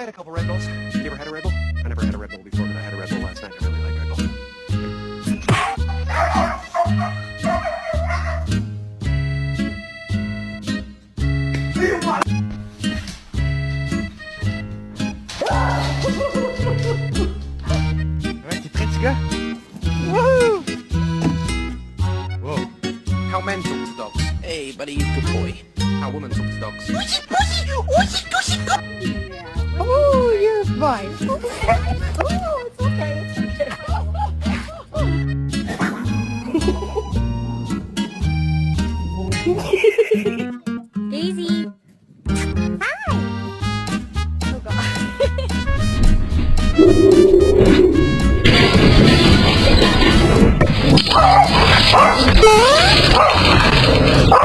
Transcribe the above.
had a couple Red Bulls. You ever had a Red Bull? I never had a Red Bull before, but I had a Red Bull last night. I really like Red Bull. Alright, t'es prêt, petit gars? Woohoo! Whoa. How men talk to dogs. Hey, buddy, you good boy. How women talk to dogs. Oh, you're fine.